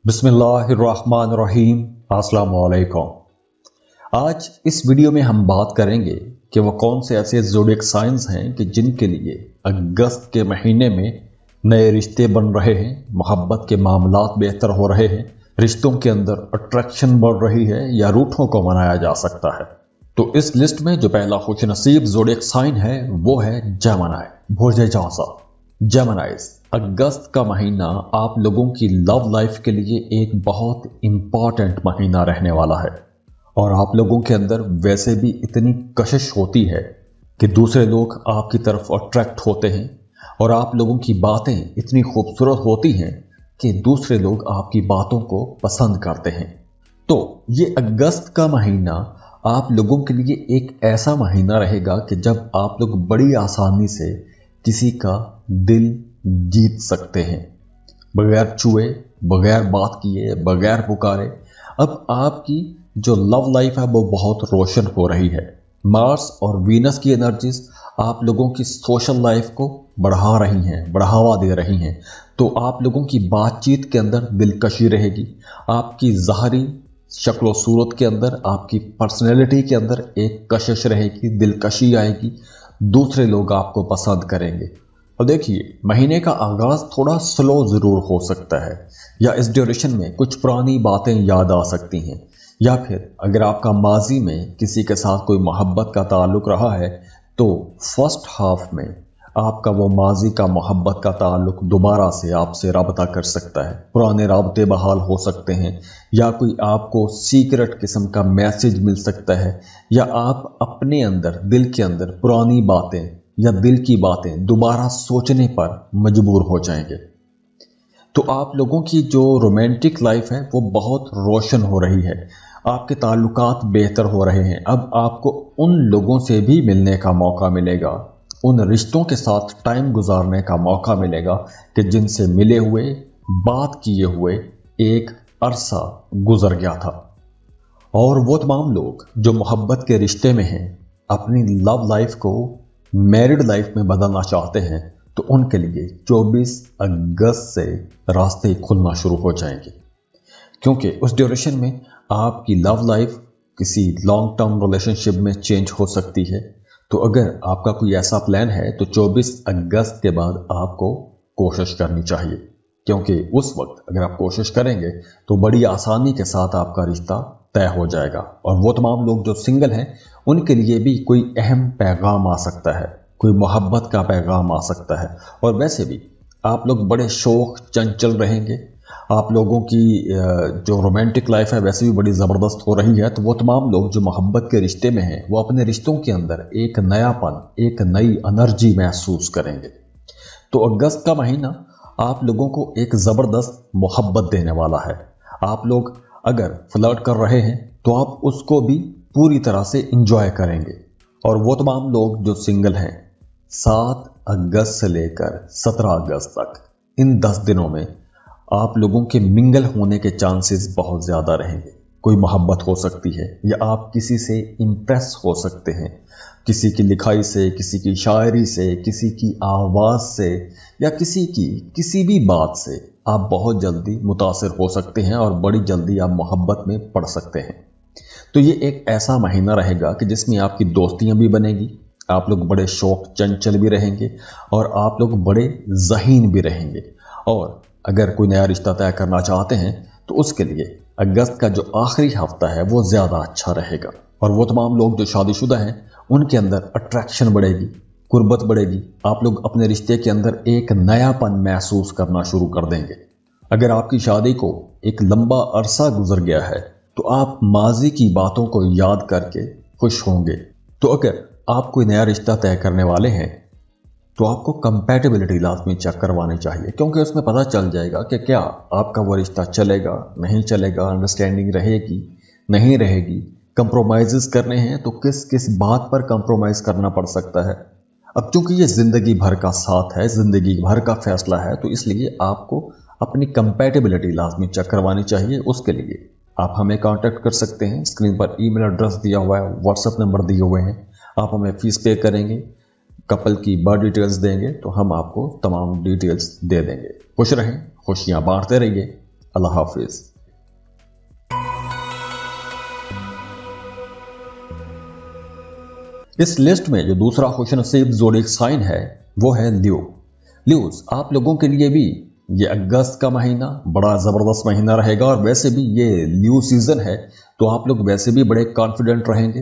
बिस्मिल्लाहिर्रहमानिर्रहीम। अस्सलाम वालेकुम। आज इस वीडियो में हम बात करेंगे कि वो कौन से ऐसे ज़ोडिएक साइंस हैं कि जिनके लिए अगस्त के महीने में नए रिश्ते बन रहे हैं, मोहब्बत के मामलात बेहतर हो रहे हैं, रिश्तों के अंदर अट्रैक्शन बढ़ रही है या रूठों को मनाया जा सकता है। तो इस लिस्ट में जो पहला खुशनसीब ज़ोडिएक साइन है वो है जेमिनी। भोजे जौसा जेमिनीज। अगस्त का महीना आप लोगों की लव लाइफ के लिए एक बहुत इंपॉर्टेंट महीना रहने वाला है और आप लोगों के अंदर वैसे भी इतनी कशिश होती है कि दूसरे लोग आपकी तरफ अट्रैक्ट होते हैं और आप लोगों की बातें इतनी खूबसूरत होती हैं कि दूसरे लोग आपकी बातों को पसंद करते हैं। तो ये अगस्त का महीना आप लोगों के लिए एक ऐसा महीना रहेगा कि जब आप लोग बड़ी आसानी से किसी का दिल जीत सकते हैं, बगैर छुए, बगैर बात किए, बगैर पुकारे। अब आपकी जो लव लाइफ है वो बहुत रोशन हो रही है। मार्स और वीनस की एनर्जीज आप लोगों की सोशल लाइफ को बढ़ा रही हैं, बढ़ावा दे रही हैं। तो आप लोगों की बातचीत के अंदर दिलकशी रहेगी, आपकी ज़ाहरी शक्ल व सूरत के अंदर, आपकी पर्सनैलिटी के अंदर एक कशिश रहेगी, दिलकशी आएगी, दूसरे लोग आपको पसंद करेंगे। और देखिए, महीने का आगाज थोड़ा स्लो ज़रूर हो सकता है या इस ड्यूरेशन में कुछ पुरानी बातें याद आ सकती हैं, या फिर अगर आपका माजी में किसी के साथ कोई मोहब्बत का ताल्लुक़ रहा है तो फर्स्ट हाफ में आपका वो माजी का मोहब्बत का ताल्लुक़ दोबारा से आपसे रब्ता कर सकता है, पुराने राबते बहाल हो सकते हैं, या कोई आपको सीक्रेट किस्म का मैसेज मिल सकता है, या आप अपने अंदर, दिल के अंदर पुरानी बातें या दिल की बातें दोबारा सोचने पर मजबूर हो जाएंगे। तो आप लोगों की जो रोमांटिक लाइफ है वो बहुत रोशन हो रही है, आपके ताल्लुकात बेहतर हो रहे हैं। अब आपको उन लोगों से भी मिलने का मौका मिलेगा, उन रिश्तों के साथ टाइम गुजारने का मौका मिलेगा कि जिनसे मिले हुए, बात किए हुए एक अरसा गुजर गया था। और वो तमाम लोग जो मोहब्बत के रिश्ते में हैं, अपनी लव लाइफ को मैरिड लाइफ में बदलना चाहते हैं, तो उनके लिए 24 अगस्त से रास्ते खुलना शुरू हो जाएंगे, क्योंकि उस ड्यूरेशन में आपकी लव लाइफ किसी लॉन्ग टर्म रिलेशनशिप में चेंज हो सकती है। तो अगर आपका कोई ऐसा प्लान है तो 24 अगस्त के बाद आपको कोशिश करनी चाहिए, क्योंकि उस वक्त अगर आप कोशिश करेंगे तो बड़ी आसानी के साथ आपका रिश्ता तय हो जाएगा। और वो तमाम लोग जो सिंगल हैं उनके लिए भी कोई अहम पैगाम आ सकता है, कोई मोहब्बत का पैगाम आ सकता है। और वैसे भी आप लोग बड़े शौक चंचल रहेंगे, आप लोगों की जो रोमांटिक लाइफ है वैसे भी बड़ी ज़बरदस्त हो रही है। तो वो तमाम लोग जो मोहब्बत के रिश्ते में हैं वो अपने रिश्तों के अंदर एक नयापन, एक नई एनर्जी महसूस करेंगे। तो अगस्त का महीना आप लोगों को एक ज़बरदस्त मोहब्बत देने वाला है। आप लोग अगर फ्लर्ट कर रहे हैं तो आप उसको भी पूरी तरह से इंजॉय करेंगे। और वो तमाम लोग जो सिंगल हैं, 7 अगस्त से लेकर 17 अगस्त तक, इन 10 दिनों में आप लोगों के मिंगल होने के चांसेस बहुत ज़्यादा रहेंगे। कोई मोहब्बत हो सकती है या आप किसी से इम्प्रेस हो सकते हैं, किसी की लिखाई से, किसी की शायरी से, किसी की आवाज़ से, या किसी की किसी भी बात से आप बहुत जल्दी मुतासिर हो सकते हैं और बड़ी जल्दी आप मोहब्बत में पड़ सकते हैं। तो ये एक ऐसा महीना रहेगा कि जिसमें आपकी दोस्तियां भी बनेगी, आप लोग बड़े शौक चंचल भी रहेंगे और आप लोग बड़े ज़हीन भी रहेंगे। और अगर कोई नया रिश्ता तय करना चाहते हैं तो उसके लिए अगस्त का जो आखिरी हफ्ता है वो ज़्यादा अच्छा रहेगा। और वो तमाम लोग जो शादीशुदा हैं उनके अंदर अट्रैक्शन बढ़ेगी, कुर्बत बढ़ेगी, आप लोग अपने रिश्ते के अंदर एक नयापन महसूस करना शुरू कर देंगे। अगर आपकी शादी को एक लंबा अरसा गुजर गया है तो आप माजी की बातों को याद करके खुश होंगे। तो अगर आप कोई नया रिश्ता तय करने वाले हैं तो आपको कंपैटिबिलिटी लाजमी चेक करवानी चाहिए, क्योंकि उसमें पता चल जाएगा कि क्या आपका वो रिश्ता चलेगा, नहीं चलेगा, अंडरस्टैंडिंग रहेगी, नहीं रहेगी, कंप्रोमाइज़ करने हैं तो किस किस बात पर कंप्रोमाइज़ करना पड़ सकता है। अब चूंकि ये ज़िंदगी भर का साथ है, ज़िंदगी भर का फैसला है, तो इसलिए आपको अपनी कंपैटिबिलिटी लाजमी चेक करवानी चाहिए। उसके लिए आप हमें कांटेक्ट कर सकते हैं, स्क्रीन पर ईमेल एड्रेस दिया हुआ है, व्हाट्सएप नंबर दिए हुए हैं। आप हमें फ़ीस पे करेंगे, कपल की बर्थ डिटेल्स देंगे तो हम आपको तमाम डिटेल्स दे देंगे। खुश रहें, खुशियाँ बांटते रहिए। अल्लाह हाफिज। इस लिस्ट में जो दूसरा खुशनसीब ज़ोडिएक साइन है वो है लियो। लियोज, आप लोगों के लिए भी ये अगस्त का महीना बड़ा ज़बरदस्त महीना रहेगा और वैसे भी ये लियो सीज़न है तो आप लोग वैसे भी बड़े कॉन्फिडेंट रहेंगे।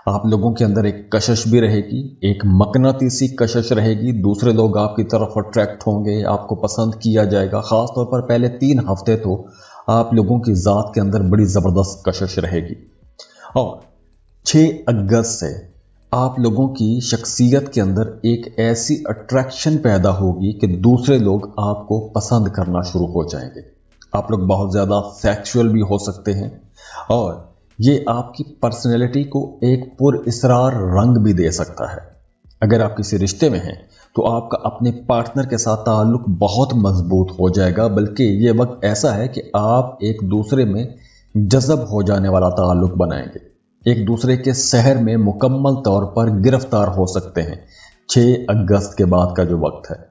आप लोगों के अंदर एक कशिश भी रहेगी, एक मकनातीसी कशिश रहेगी। दूसरे लोग आपकी तरफ अट्रैक्ट होंगे, आपको पसंद किया जाएगा। ख़ास तौर पर पहले 3 हफ्ते तो आप लोगों की ज़ात के अंदर बड़ी ज़बरदस्त कशिश रहेगी। और 6 अगस्त से आप लोगों की शख्सियत के अंदर एक ऐसी अट्रैक्शन पैदा होगी कि दूसरे लोग आपको पसंद करना शुरू हो जाएंगे। आप लोग बहुत ज़्यादा सेक्सुअल भी हो सकते हैं और ये आपकी पर्सनैलिटी को एक पुरअसरार रंग भी दे सकता है। अगर आप किसी रिश्ते में हैं तो आपका अपने पार्टनर के साथ ताल्लुक बहुत मजबूत हो जाएगा, बल्कि ये वक्त ऐसा है कि आप एक दूसरे में जज़ब हो जाने वाला ताल्लुक बनाएंगे, एक दूसरे के सहर में मुकम्मल तौर पर गिरफ्तार हो सकते हैं। 6 अगस्त के बाद का जो वक्त है।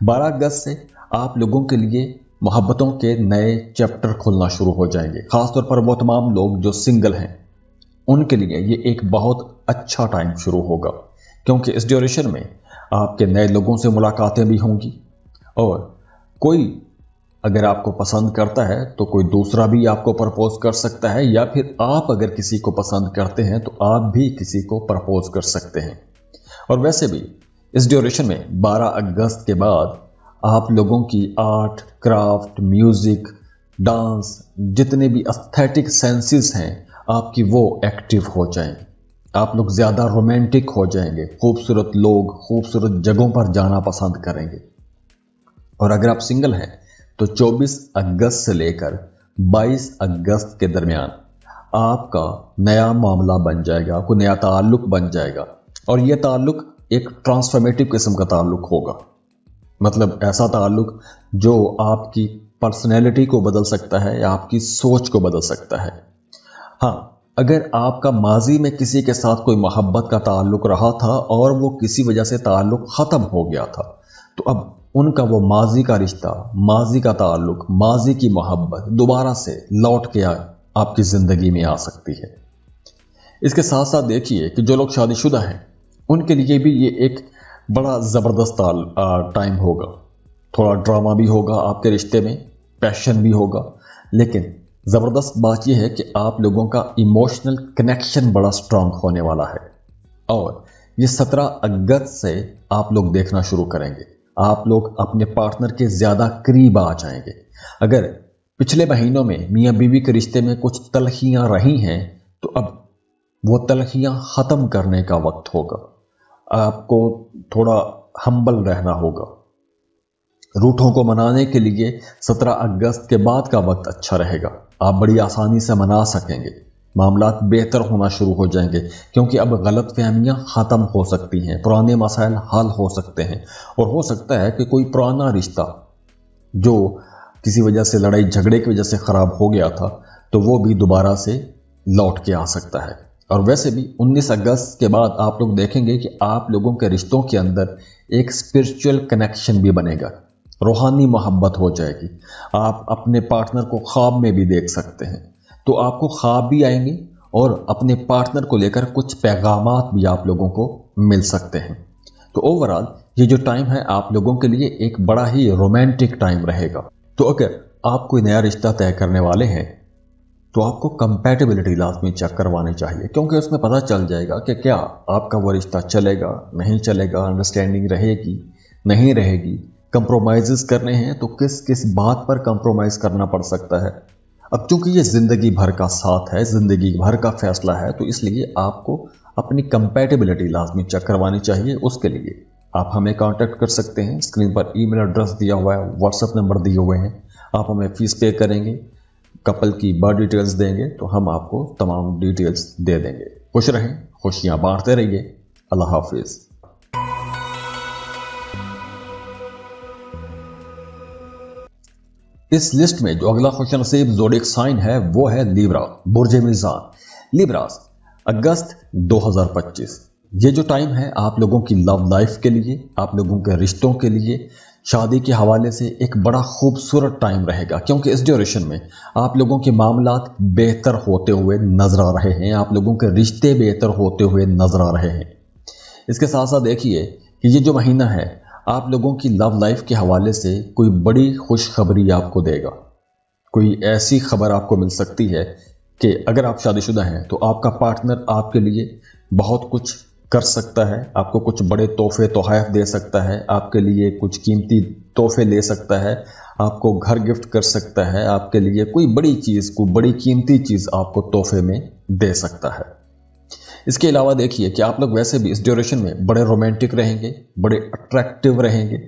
12 अगस्त से आप लोगों के लिए मोहब्बतों के नए चैप्टर खुलना शुरू हो जाएंगे। खासतौर पर वो तमाम लोग जो सिंगल हैं उनके लिए ये एक बहुत अच्छा टाइम शुरू होगा, क्योंकि इस ड्यूरेशन में आपके नए लोगों से मुलाकातें भी होंगी और कोई अगर आपको पसंद करता है तो कोई दूसरा भी आपको प्रपोज कर सकता है, या फिर आप अगर किसी को पसंद करते हैं तो आप भी किसी को प्रपोज कर सकते हैं। और वैसे भी इस ड्यूरेशन में 12 अगस्त के बाद आप लोगों की आर्ट, क्राफ्ट, म्यूजिक, डांस, जितने भी एस्थेटिक सेंसेस हैं आपकी वो एक्टिव हो जाएंगे। आप लोग ज़्यादा रोमांटिक हो जाएंगे, खूबसूरत लोग, खूबसूरत जगहों पर जाना पसंद करेंगे। और अगर आप सिंगल हैं तो 24 अगस्त से लेकर 22 अगस्त के दरमियान आपका नया मामला बन जाएगा, कोई नया ताल्लुक बन जाएगा और यह ताल्लुक एक ट्रांसफॉर्मेटिव किस्म का ताल्लुक होगा। मतलब ऐसा ताल्लुक जो आपकी पर्सनैलिटी को बदल सकता है या आपकी सोच को बदल सकता है। हाँ, अगर आपका माजी में किसी के साथ कोई मोहब्बत का ताल्लुक रहा था और वो किसी वजह से ताल्लुक ख़त्म हो गया था तो अब उनका वो माजी का रिश्ता, माजी का ताल्लुक, माजी की मोहब्बत दोबारा से लौट के आपकी ज़िंदगी में आ सकती है। इसके साथ साथ देखिए कि जो लोग शादीशुदा हैं उनके लिए भी ये एक बड़ा ज़बरदस्त टाइम होगा। थोड़ा ड्रामा भी होगा आपके रिश्ते में, पैशन भी होगा, लेकिन ज़बरदस्त बात यह है कि आप लोगों का इमोशनल कनेक्शन बड़ा स्ट्रांग होने वाला है और ये 17 अगस्त से आप लोग देखना शुरू करेंगे। आप लोग अपने पार्टनर के ज़्यादा करीब आ जाएंगे। अगर पिछले महीनों में मियाँ बीवी के रिश्ते में कुछ तलखियाँ रही हैं तो अब वो तलखियाँ ख़त्म करने का वक्त होगा। आपको थोड़ा हम्बल रहना होगा। रूठों को मनाने के लिए 17 अगस्त के बाद का वक्त अच्छा रहेगा। आप बड़ी आसानी से मना सकेंगे, मामलात बेहतर होना शुरू हो जाएंगे, क्योंकि अब गलत फहमियाँ ख़त्म हो सकती हैं, पुराने मसाइल हल हो सकते हैं और हो सकता है कि कोई पुराना रिश्ता जो किसी वजह से लड़ाई झगड़े की वजह से ख़राब हो गया था तो वो भी दोबारा से लौट के आ सकता है। और वैसे भी 19 अगस्त के बाद आप लोग देखेंगे कि आप लोगों के रिश्तों के अंदर एक स्पिरिचुअल कनेक्शन भी बनेगा, रूहानी मोहब्बत हो जाएगी। आप अपने पार्टनर को ख्वाब में भी देख सकते हैं, तो आपको ख्वाब भी आएंगे और अपने पार्टनर को लेकर कुछ पैगामात भी आप लोगों को मिल सकते हैं। तो ओवरऑल ये जो टाइम है आप लोगों के लिए एक बड़ा ही रोमांटिक टाइम रहेगा। तो अगर आप कोई नया रिश्ता तय करने वाले हैं तो आपको कंपैटिबिलिटी लाजमी चेक करवानी चाहिए, क्योंकि उसमें पता चल जाएगा कि क्या आपका वो रिश्ता चलेगा, नहीं चलेगा, अंडरस्टैंडिंग रहेगी, नहीं रहेगी, कंप्रोमाइज़ करने हैं तो किस किस बात पर कंप्रोमाइज़ करना पड़ सकता है। अब चूंकि ये ज़िंदगी भर का साथ है, ज़िंदगी भर का फैसला है, तो इसलिए आपको अपनी कंपैटिबिलिटी लाजमी चेक करवानी चाहिए। उसके लिए आप हमें कांटेक्ट कर सकते हैं। स्क्रीन पर ईमेल एड्रेस दिया हुआ है, व्हाट्सएप नंबर दिए हुए हैं। आप हमें फ़ीस पे करेंगे, कपल की बर्थ डिटेल्स देंगे तो हम आपको तमाम डिटेल्स दे देंगे। खुश रहें, खुशियां बांटते रहिए। अल्लाह हाफिज। इस लिस्ट में जो अगला खुशनसीब ज़ोडिएक साइन है वो है लिब्रा, बुर्ज मीज़ान। लिब्रास, अगस्त 2025। ये जो टाइम है आप लोगों की लव लाइफ के लिए, आप लोगों के रिश्तों के लिए शादी के हवाले से एक बड़ा खूबसूरत टाइम रहेगा, क्योंकि इस ड्यूरेशन में आप लोगों के मामलात बेहतर होते हुए नजर आ रहे हैं, आप लोगों के रिश्ते बेहतर होते हुए नजर आ रहे हैं। इसके साथ साथ देखिए कि ये जो महीना है आप लोगों की लव लाइफ के हवाले से कोई बड़ी खुशखबरी आपको देगा। कोई ऐसी खबर आपको मिल सकती है कि अगर आप शादीशुदा हैं तो आपका पार्टनर आपके लिए बहुत कुछ कर सकता है, आपको कुछ बड़े तोहफे तोहफ़ दे सकता है, आपके लिए कुछ कीमती तोहफे ले सकता है, आपको घर गिफ्ट कर सकता है, आपके लिए कोई बड़ी चीज़, कोई बड़ी कीमती चीज़ आपको तोहफे में दे सकता है। इसके अलावा देखिए कि आप लोग वैसे भी इस ड्यूरेशन में बड़े रोमांटिक रहेंगे, बड़े अट्रैक्टिव रहेंगे,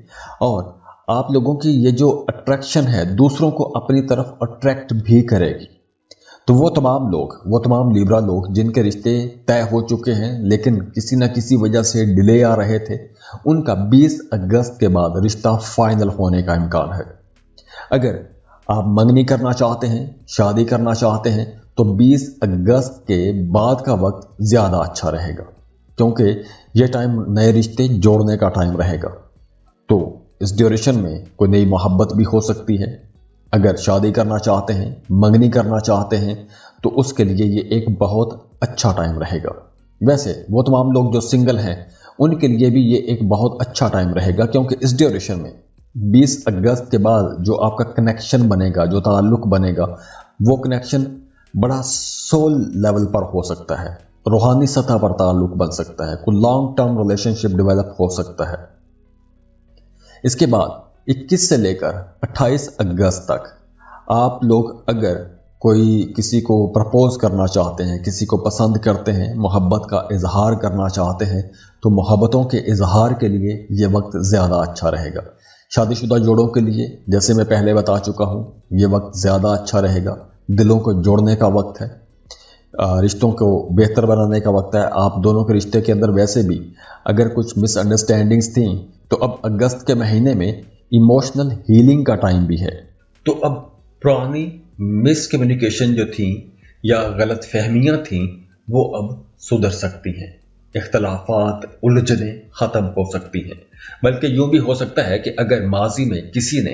और आप लोगों की ये जो अट्रैक्शन है दूसरों को अपनी तरफ अट्रैक्ट भी करेगी। तो वो तमाम लिब्रा लोग जिनके रिश्ते तय हो चुके हैं लेकिन किसी न किसी वजह से डिले आ रहे थे, उनका 20 अगस्त के बाद रिश्ता फाइनल होने का इम्कान है। अगर आप मंगनी करना चाहते हैं, शादी करना चाहते हैं, तो 20 अगस्त के बाद का वक्त ज़्यादा अच्छा रहेगा, क्योंकि ये टाइम नए रिश्ते जोड़ने का टाइम रहेगा। तो इस ड्यूरेशन में कोई नई मोहब्बत भी हो सकती है। अगर शादी करना चाहते हैं, मंगनी करना चाहते हैं, तो उसके लिए ये एक बहुत अच्छा टाइम रहेगा। वैसे वो तमाम लोग जो सिंगल हैं उनके लिए भी ये एक बहुत अच्छा टाइम रहेगा, क्योंकि इस ड्यूरेशन में 20 अगस्त के बाद जो आपका कनेक्शन बनेगा, जो ताल्लुक बनेगा, वो कनेक्शन बड़ा सोल लेवल पर हो सकता है, रूहानी सतह पर ताल्लुक बन सकता है, कोई लॉन्ग टर्म रिलेशनशिप डेवलप हो सकता है। इसके बाद 21 से लेकर 28 अगस्त तक आप लोग अगर कोई किसी को प्रपोज करना चाहते हैं, किसी को पसंद करते हैं, मोहब्बत का इजहार करना चाहते हैं, तो मोहब्बतों के इजहार के लिए ये वक्त ज़्यादा अच्छा रहेगा। शादीशुदा जोड़ों के लिए जैसे मैं पहले बता चुका हूँ, ये वक्त ज़्यादा अच्छा रहेगा, दिलों को जोड़ने का वक्त है, रिश्तों को बेहतर बनाने का वक्त है। आप दोनों के रिश्ते के अंदर वैसे भी अगर कुछ मिसअंडरस्टैंडिंग्स थी तो अब अगस्त के महीने में इमोशनल हीलिंग का टाइम भी है। तो अब पुरानी मिसकम्युनिकेशन जो थी या गलत फहमियाँ थी वो अब सुधर सकती हैं, इख्तलाफात, उलझने ख़त्म हो सकती हैं। बल्कि यूँ भी हो सकता है कि अगर माजी में किसी ने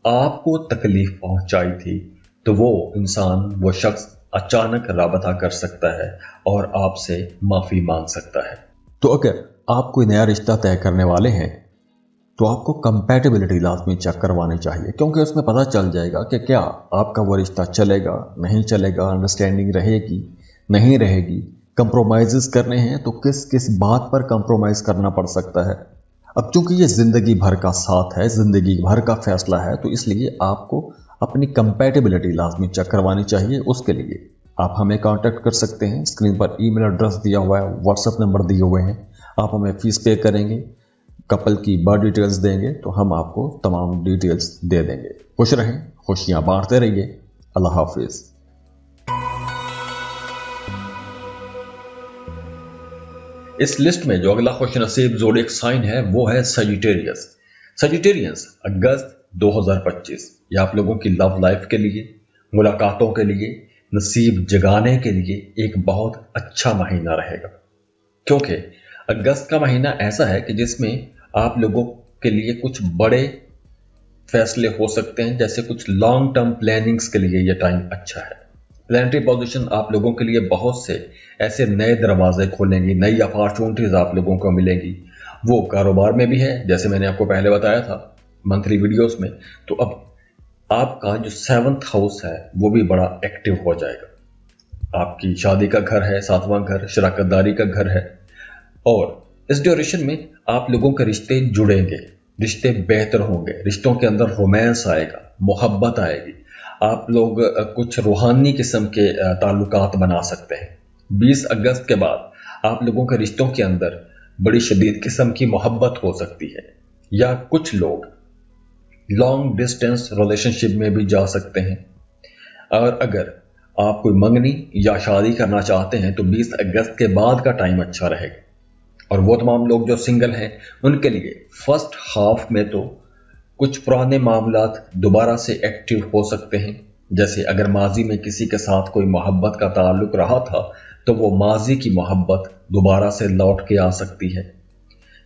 आपको तकलीफ पहुँचाई थी तो वो इंसान, वो शख्स अचानक राबता कर सकता है और आपसे माफ़ी मांग सकता है। तो अगर आप कोई नया रिश्ता तय करने वाले हैं तो आपको कंपैटिबिलिटी लाजमी चेक करवानी चाहिए, क्योंकि उसमें पता चल जाएगा कि क्या आपका वो रिश्ता चलेगा, नहीं चलेगा, अंडरस्टैंडिंग रहेगी, नहीं रहेगी, कंप्रोमाइज़ करने हैं तो किस किस बात पर कंप्रोमाइज़ करना पड़ सकता है। अब चूंकि ये ज़िंदगी भर का साथ है, ज़िंदगी भर का फैसला है, तो इसलिए आपको अपनी कंपैटिबिलिटी लाजमी चेक करवानी चाहिए। उसके लिए आप हमें कांटेक्ट कर सकते हैं, स्क्रीन पर ईमेल एड्रेस दिया हुआ है, व्हाट्सएप नंबर दिए हुए हैं। आप हमें फ़ीस पे करेंगे, कपल की बर्थ डिटेल्स देंगे तो हम आपको तमाम डिटेल्स दे देंगे। खुश रहें, खुशियां बांटते रहिए। अल्लाह हाफिज। इस लिस्ट में जो अगला खुश नसीब ज़ोडिएक साइन है वो है सजिटेरियस। सजिटेरियस अगस्त 2025 ये आप लोगों की लव लाइफ के लिए, मुलाकातों के लिए, नसीब जगाने के लिए एक बहुत अच्छा महीना रहेगा, क्योंकि अगस्त का महीना ऐसा है कि जिसमें आप लोगों के लिए कुछ बड़े फैसले हो सकते हैं, जैसे कुछ लॉन्ग टर्म प्लानिंग्स के लिए ये टाइम अच्छा है। प्लानिटरी पोजीशन आप लोगों के लिए बहुत से ऐसे नए दरवाजे खोलेंगी, नई अपॉर्चुनिटीज आप लोगों को मिलेंगी। वो कारोबार में भी है, जैसे मैंने आपको पहले बताया था मंथली वीडियोस में। तो अब आपका जो 7th हाउस है वो भी बड़ा एक्टिव हो जाएगा। आपकी शादी का घर है, 7वां घर शराकतदारी का घर है, और इस ड्यूरेशन में आप लोगों के रिश्ते जुड़ेंगे, रिश्ते बेहतर होंगे, रिश्तों के अंदर रोमांस आएगा, मोहब्बत आएगी। आप लोग कुछ रूहानी किस्म के ताल्लुकात बना सकते हैं। 20 अगस्त के बाद आप लोगों के रिश्तों के अंदर बड़ी शदीद किस्म की मोहब्बत हो सकती है, या कुछ लोग लॉन्ग डिस्टेंस रिलेशनशिप में भी जा सकते हैं। और अगर आप कोई मंगनी या शादी करना चाहते हैं तो 20 अगस्त के बाद का टाइम अच्छा रहेगा। और वो तमाम लोग जो सिंगल हैं उनके लिए फर्स्ट हाफ में तो कुछ पुराने मामलात दोबारा से एक्टिव हो सकते हैं। जैसे अगर माजी में किसी के साथ कोई मोहब्बत का ताल्लुक रहा था तो वो माजी की मोहब्बत दोबारा से लौट के आ सकती है,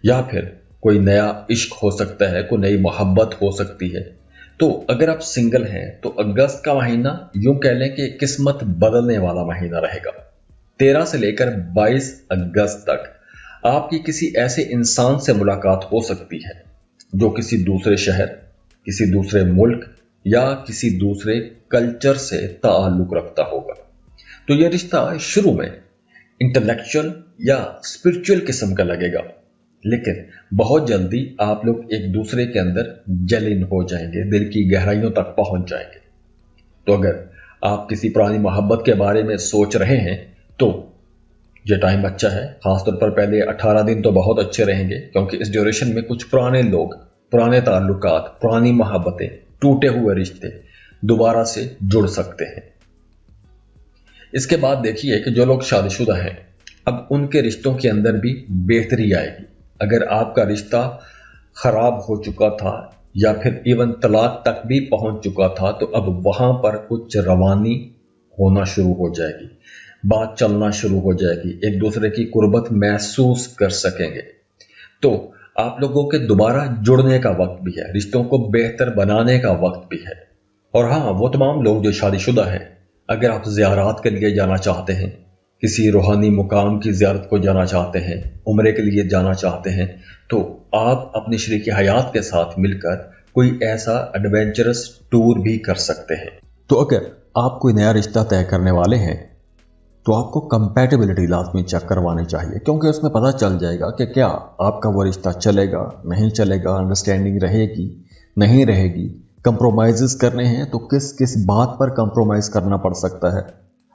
या फिर کوئی نیا عشق ہو سکتا ہے، کوئی نئی محبت ہو سکتی ہے۔ تو اگر آپ سنگل ہیں تو اگست کا مہینہ یوں کہہ لیں کہ قسمت بدلنے والا مہینہ رہے گا۔ 13 سے لے کر 22 اگست تک آپ کی کسی ایسے انسان سے ملاقات ہو سکتی ہے جو کسی دوسرے شہر، کسی دوسرے ملک یا کسی دوسرے کلچر سے تعلق رکھتا ہوگا۔ تو یہ رشتہ شروع میں انٹلیکچوئل یا اسپرچل قسم کا لگے گا، لیکن بہت جلدی آپ لوگ ایک دوسرے کے اندر جلن ہو جائیں گے، دل کی گہرائیوں تک پہنچ جائیں گے۔ تو اگر آپ کسی پرانی محبت کے بارے میں سوچ رہے ہیں تو یہ ٹائم اچھا ہے۔ خاص طور پر پہلے 18 دن تو بہت اچھے رہیں گے، کیونکہ اس ڈیوریشن میں کچھ پرانے لوگ، پرانے تعلقات، پرانی محبتیں، ٹوٹے ہوئے رشتے دوبارہ سے جڑ سکتے ہیں۔ اس کے بعد دیکھیے کہ جو لوگ شادی شدہ ہیں، اب ان کے رشتوں کے اندر بھی بہتری آئے گی۔ اگر آپ کا رشتہ خراب ہو چکا تھا یا پھر ایون طلاق تک بھی پہنچ چکا تھا تو اب وہاں پر کچھ روانی ہونا شروع ہو جائے گی، بات چلنا شروع ہو جائے گی، ایک دوسرے کی قربت محسوس کر سکیں گے۔ تو آپ لوگوں کے دوبارہ جڑنے کا وقت بھی ہے، رشتوں کو بہتر بنانے کا وقت بھی ہے۔ اور ہاں، وہ تمام لوگ جو شادی شدہ ہیں، اگر آپ زیارات کے لیے جانا چاہتے ہیں، کسی روحانی مقام کی زیارت کو جانا چاہتے ہیں، عمرے کے لیے جانا چاہتے ہیں، تو آپ اپنی شریک حیات کے ساتھ مل کر کوئی ایسا ایڈونچرس ٹور بھی کر سکتے ہیں۔ تو اگر آپ کوئی نیا رشتہ طے کرنے والے ہیں تو آپ کو کمپیٹیبلٹی لازمی چیک کروانی چاہیے، کیونکہ اس میں پتہ چل جائے گا کہ کیا آپ کا وہ رشتہ چلے گا، نہیں چلے گا، انڈرسٹینڈنگ رہے گی، نہیں رہے گی، کمپرومائزز کرنے ہیں تو کس کس بات پر کمپرومائز کرنا پڑ سکتا ہے۔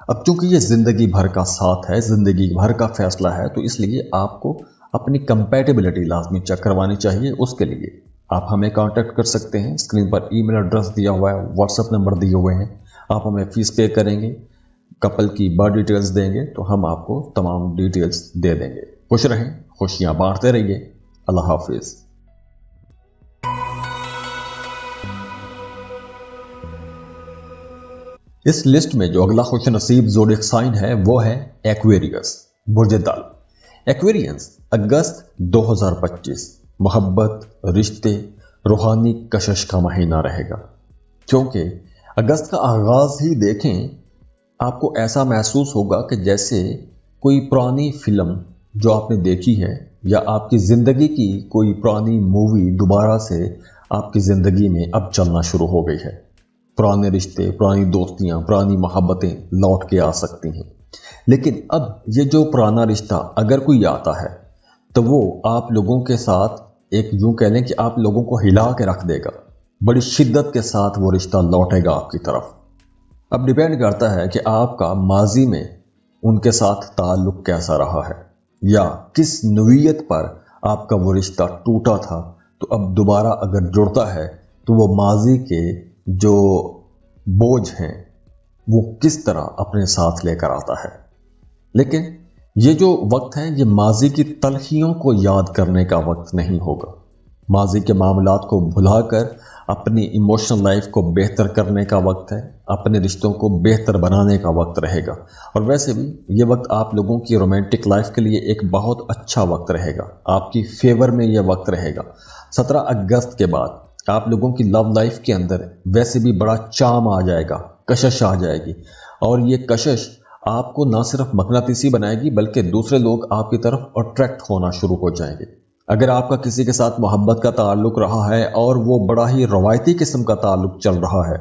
اب چونکہ یہ زندگی بھر کا ساتھ ہے، زندگی بھر کا فیصلہ ہے، تو اس لیے آپ کو اپنی کمپیٹیبلٹی لازمی چیک کروانی چاہیے۔ اس کے لیے آپ ہمیں کانٹیکٹ کر سکتے ہیں، اسکرین پر ای میل ایڈریس دیا ہوا ہے، واٹس ایپ نمبر دیے ہوئے ہیں، آپ ہمیں فیس پے کریں گے، کپل کی برتھ ڈیٹیلز دیں گے تو ہم آپ کو تمام ڈیٹیلز دے دیں گے۔ خوش رہیں، خوشیاں بانٹتے رہیے۔ اللہ حافظ۔ اس لسٹ میں جو اگلا خوش نصیب زوڈیک سائن ہے وہ ہے ایکویریس، برج دل۔ ایکویرینس اگست 2025 محبت، رشتے، روحانی کشش کا مہینہ رہے گا۔ کیونکہ اگست کا آغاز ہی دیکھیں، آپ کو ایسا محسوس ہوگا کہ جیسے کوئی پرانی فلم جو آپ نے دیکھی ہے یا آپ کی زندگی کی کوئی پرانی مووی دوبارہ سے آپ کی زندگی میں اب چلنا شروع ہو گئی ہے۔ پرانے رشتے، پرانی دوستیاں، پرانی محبتیں لوٹ کے آ سکتی ہیں۔ لیکن اب یہ جو پرانا رشتہ اگر کوئی آتا ہے تو وہ آپ لوگوں کے ساتھ ایک یوں کہہ لیں کہ آپ لوگوں کو ہلا کے رکھ دے گا، بڑی شدت کے ساتھ وہ رشتہ لوٹے گا آپ کی طرف۔ اب ڈیپینڈ کرتا ہے کہ آپ کا ماضی میں ان کے ساتھ تعلق کیسا رہا ہے یا کس نوعیت پر آپ کا وہ رشتہ ٹوٹا تھا، تو اب دوبارہ اگر جڑتا ہے تو وہ ماضی کے جو بوجھ ہیں وہ کس طرح اپنے ساتھ لے کر آتا ہے۔ لیکن یہ جو وقت ہے یہ ماضی کی تلخیوں کو یاد کرنے کا وقت نہیں ہوگا، ماضی کے معاملات کو بھلا کر اپنی ایموشنل لائف کو بہتر کرنے کا وقت ہے، اپنے رشتوں کو بہتر بنانے کا وقت رہے گا۔ اور ویسے بھی یہ وقت آپ لوگوں کی رومانٹک لائف کے لیے ایک بہت اچھا وقت رہے گا، آپ کی فیور میں یہ وقت رہے گا۔ 17 اگست کے بعد آپ لوگوں کی لو لائف کے اندر ویسے بھی بڑا چام آ جائے گا، کشش آ جائے گی، اور یہ کشش آپ کو نہ صرف مقناطیسی بنائے گی بلکہ دوسرے لوگ آپ کی طرف اٹریکٹ ہونا شروع ہو جائیں گے۔ اگر آپ کا کسی کے ساتھ محبت کا تعلق رہا ہے اور وہ بڑا ہی روایتی قسم کا تعلق چل رہا ہے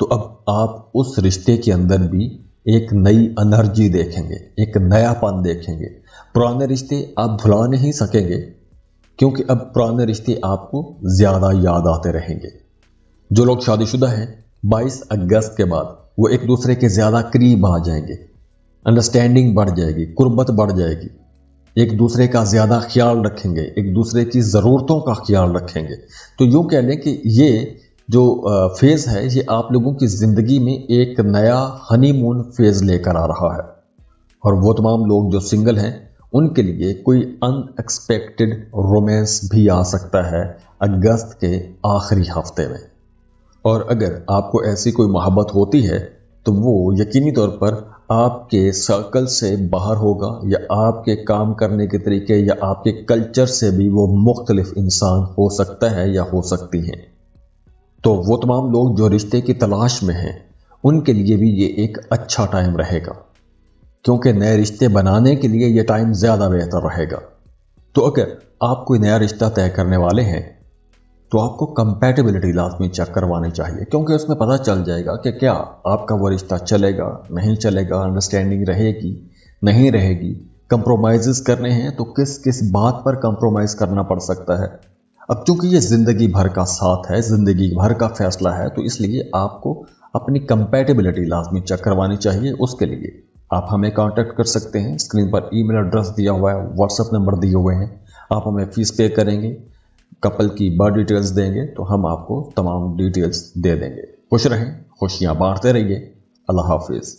تو اب آپ اس رشتے کے اندر بھی ایک نئی انرجی دیکھیں گے، ایک نیا پن دیکھیں گے۔ پرانے رشتے آپ بھلا نہیں سکیں گے کیونکہ اب پرانے رشتے آپ کو زیادہ یاد آتے رہیں گے۔ جو لوگ شادی شدہ ہیں 22 اگست کے بعد وہ ایک دوسرے کے زیادہ قریب آ جائیں گے، انڈرسٹینڈنگ بڑھ جائے گی، قربت بڑھ جائے گی، ایک دوسرے کا زیادہ خیال رکھیں گے، ایک دوسرے کی ضرورتوں کا خیال رکھیں گے۔ تو یوں کہہ لیں کہ یہ جو فیز ہے یہ آپ لوگوں کی زندگی میں ایک نیا ہنی مون فیز لے کر آ رہا ہے۔ اور وہ تمام لوگ جو سنگل ہیں ان کے لیے کوئی ان ایکسپیکٹڈ رومانس بھی آ سکتا ہے اگست کے آخری ہفتے میں۔ اور اگر آپ کو ایسی کوئی محبت ہوتی ہے تو وہ یقینی طور پر आप के सर्कल से बाहर होगा या आपके काम करने के तरीके या आपके कल्चर से भी वो मुख्तलिफ इंसान हो सकता है या हो सकती हैं। तो वो तमाम लोग जो रिश्ते की तलाश में हैं उनके लिए भी ये एक अच्छा टाइम रहेगा, क्योंकि नए रिश्ते बनाने के लिए ये टाइम ज़्यादा बेहतर रहेगा। तो अगर आप कोई नया रिश्ता तय करने वाले हैं तो आपको कंपैटिबिलिटी लाजमी चेक करवानी चाहिए, क्योंकि उसमें पता चल जाएगा कि क्या आपका वो रिश्ता चलेगा नहीं चलेगा, अंडरस्टैंडिंग रहेगी नहीं रहेगी, कंप्रोमाइज़ करने हैं तो किस किस बात पर कंप्रोमाइज़ करना पड़ सकता है। अब चूंकि ये ज़िंदगी भर का साथ है, ज़िंदगी भर का फैसला है, तो इसलिए आपको अपनी कंपैटिबिलिटी लाजमी चेक करवानी चाहिए। उसके लिए आप हमें कांटेक्ट कर सकते हैं। स्क्रीन पर ईमेल एड्रेस दिया हुआ है, व्हाट्सएप नंबर दिए हुए हैं। आप हमें फीस पे करेंगे, कपल की बर्थ डिटेल्स देंगे तो हम आपको तमाम डिटेल्स दे देंगे। खुश रहें, खुशियां बांटते रहिए। अल्लाह हाफिज़।